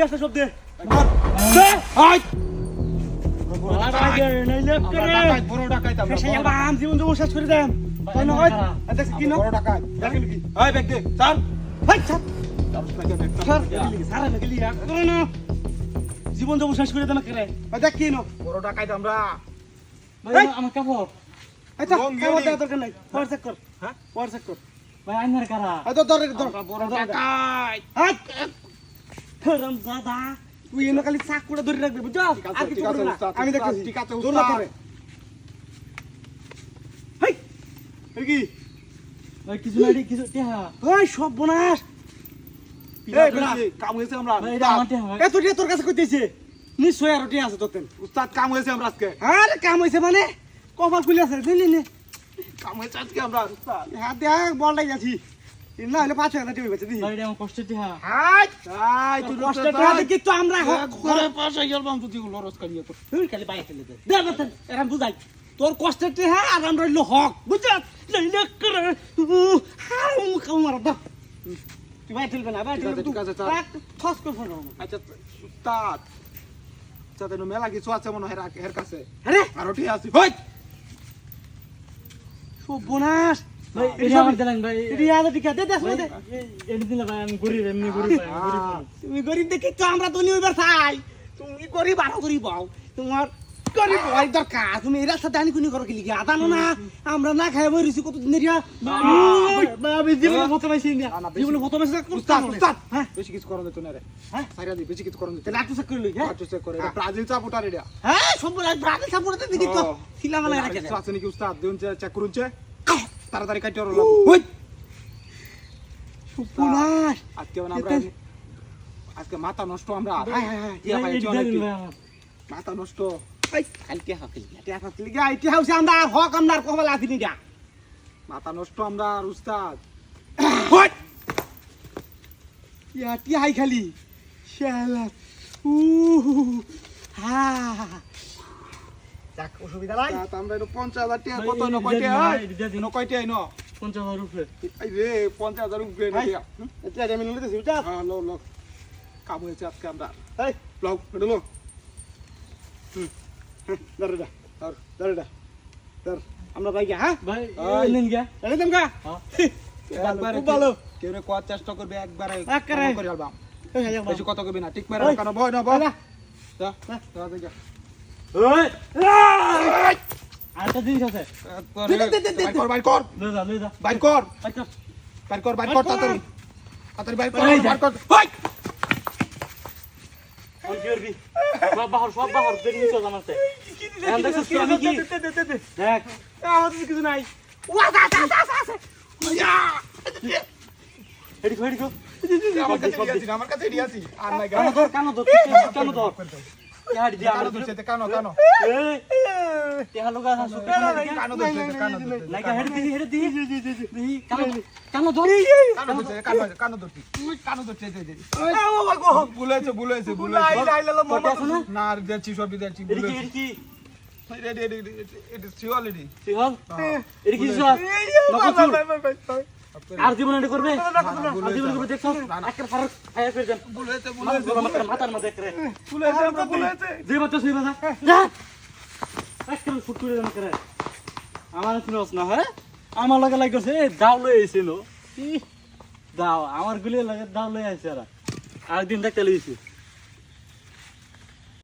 আছে সব দে বড় ডাকাইত আমরা জীবন জমা শেষ করে দেন কি না বড় ডাকাইত দেখেন কি এই ব্যাগ দে স্যার জীবন জমা শেষ করে দেন করে দেখ কি না বড় ডাকাইত আমরা আমার কাপড় আচ্ছা কাপড় দেওয়ার দরকার নাই হোয়াটসঅ্যাপ কর হ্যাঁ হোয়াটসঅ্যাপ কর ভাই আইনার কারা আচ্ছা ধর বড় ডাকাইত ধরম দাদা তুই এনে খালি চাক করে ধরে রাখবি বুঝছো আর কিছু করবি না আমি দেখতেছি ঠিক আছে দৌড় না উস্তাদ করে হেই এই কি ভাই কিছু না কিছু টেহা ওই সব বোনাস এই বেটা কাম হয়েছে আমরা ভাই এটা আমার টেহা ভাই এত টিয়া তোর কাছে কইতেছে নিশ্চয় আর টিয়া আছে তোর উস্তাদ কাম হয়েছে আমরা আজকে আরে কাম হইছে মানে কপাল খুলে আছে নে কাম হয়েছে আজকে আমরা উস্তাদ হাত দেখ বলটাই যাচ্ছি না হলে 5,000 টাকা বেচে দিই ভাই এটা আমার কষ্টের টেহা হাই তাই তুই কষ্ট টাকা দেখি তো আমরা করে পাশে গেলাম তুই লরস করিয়ে তো তুই খালি বাইরে ফেলে দে দে বেতন এরকম বুঝাই তোর কষ্টের টেহা আর আমরা হইলো হক বুঝছস লইলে করে হাউ কামার দা তুই বাইরে ফেলবে না বাইরে ফেলবে ঠিক আছে, তুই ঠস করে ফোন আচ্ছা উস্তাদ যাতে মেলা কিছু আছে মনে হয় এর কাছে আরে আরো ঠিক আছে হই সর্বনাশ ভাই এটা আমার দিলেন ভাই রিয়া টিকা দে দে দে এটা দিলে ভাই আমি গরিব এমনি গরিব ভাই আমি গরিব মানুষ। তুমি গরিব দেখি তো আমরা তো নিউবার চাই তুমি গরিব আরো গরিব হও তোমার গরিব হওয়ার দরকার তুমি এর সাথে দানি কুনি করো কি লিখে আদানো না আমরা না খাই বইছি কত দিন রিয়া ভাই আমি জীবনে ফটো পাইছি না না, বেশি- জীবনে কত বেশি উস্তাদ উস্তাদ হ্যাঁ বেশি কিছু করন দিত না রে হ্যাঁ? সাইরা দি বেশি কিছু করন দিত তাহলে একটু চেক করে লই হ্যাঁ আচ্ছা চেক করে এটা ব্রাজিল চাপুটার এটা হ্যাঁ সম্পূর্ণ ব্রাজিল সাপোর্টে দেখি তো ছিলা মানে রাখে কিছু আছে নাকি উস্তাদ দিন চেক করুন তাড়াতাড়ি কাটিয়ে রলাম ওই সুপুনাশ আজকে মানে আমরা আজকে মাথা নষ্ট আমরা হ্যাঁ হ্যাঁ হ্যাঁ টিয়া ভাই পাইছি এটা অনেক দিলেন ভাই আমার মাথা নষ্ট এই কালকে হাকিল এটা হাকিল গা এটা হইছে আমরা হক আমদার কবল আছিনি গা মাথা নষ্ট আমরা আর উস্তাদ হট ইয়া টি হাই খালি শালা উ হা যাক অসুবিধা নাই তা আমরা এটা 50,000 টাকা কত ভাই, ন এটা কয়টা দিন, হয় ভাই, এটা দিন। ন কয়টা ন 50,000 উপরে এই রে 50,000 উপরে ভাই। নিয়া এটা আমি নিতে দিছি বুঝছ হ্যাঁ লো লো কাম হয়েছে আজকে আমরা এই লো এটা লো দাঁড়া আর দাঁড়া দাঁড়া আমরা ভাই হ্যাঁ ভাই এই। নেন গা জানি তুমি গা হ্যাঁ একবারে খুব ভালো কেউ রে কোয়ার চেষ্টা করবে একবারে একবারে। কাম করে আলবাম এই হ্যাঁ বেশি কত করবি না ঠিক মেরে ওই। কেন ভয় না ভয় না যা যা যা ওই আরেকটা জিনিস আছে বাইর কর বাইর কর লই যা লই যা বাইর কর আচ্ছা বাইর কর বাইর কর তাড়াতাড়ি তাড়াতাড়ি বাইর কর এই যা। বাইর কর হাই কোন কি করবি সব বাহর দেরি হইছে জানাতে এখন দেখছিস কি আমি কি দেখ আমাদের কিছু নাই ওয়া দা দা দা দা এদিকে এদিকে আমার কাছে এডি আছি আমার কাছে এডি আছি আর নাই কানো ধর কানো ধর ইয়াড়ি দিয়া কানো আমার ধরছে কানো কানো এই তেহা লগা আছে কানো ধরছে কানো ধরছে লাগা হেড দি দি কানো ধর কানো ধরছে কানো ধরছে কানো ধরছে দে ও মা গো বুলাইছে বুলাইছে লাই লাই লা কত আছে না না আর দেখছি সব দেখছি এদিকে রেডি এটা অলরেডি সিহল এদিকে কি সব নকল আর জীবন এটা করবে আর জীবন করবে দেখছ একটা ফারাক আয়া ফের দেন বুলাইছে মাথার মধ্যে করে বুলাইছে আমরা বুলাইছে যে বাচ্চা সেই বাচ্চা যা একটা ফুট করে দেন করে আমার শুনছ না হ্যাঁ আমার লাগে লাগছে দাও লই আইছিল দাও আমার গুলি লাগে দাও লই আইছে আর দিন দেখতে লইছি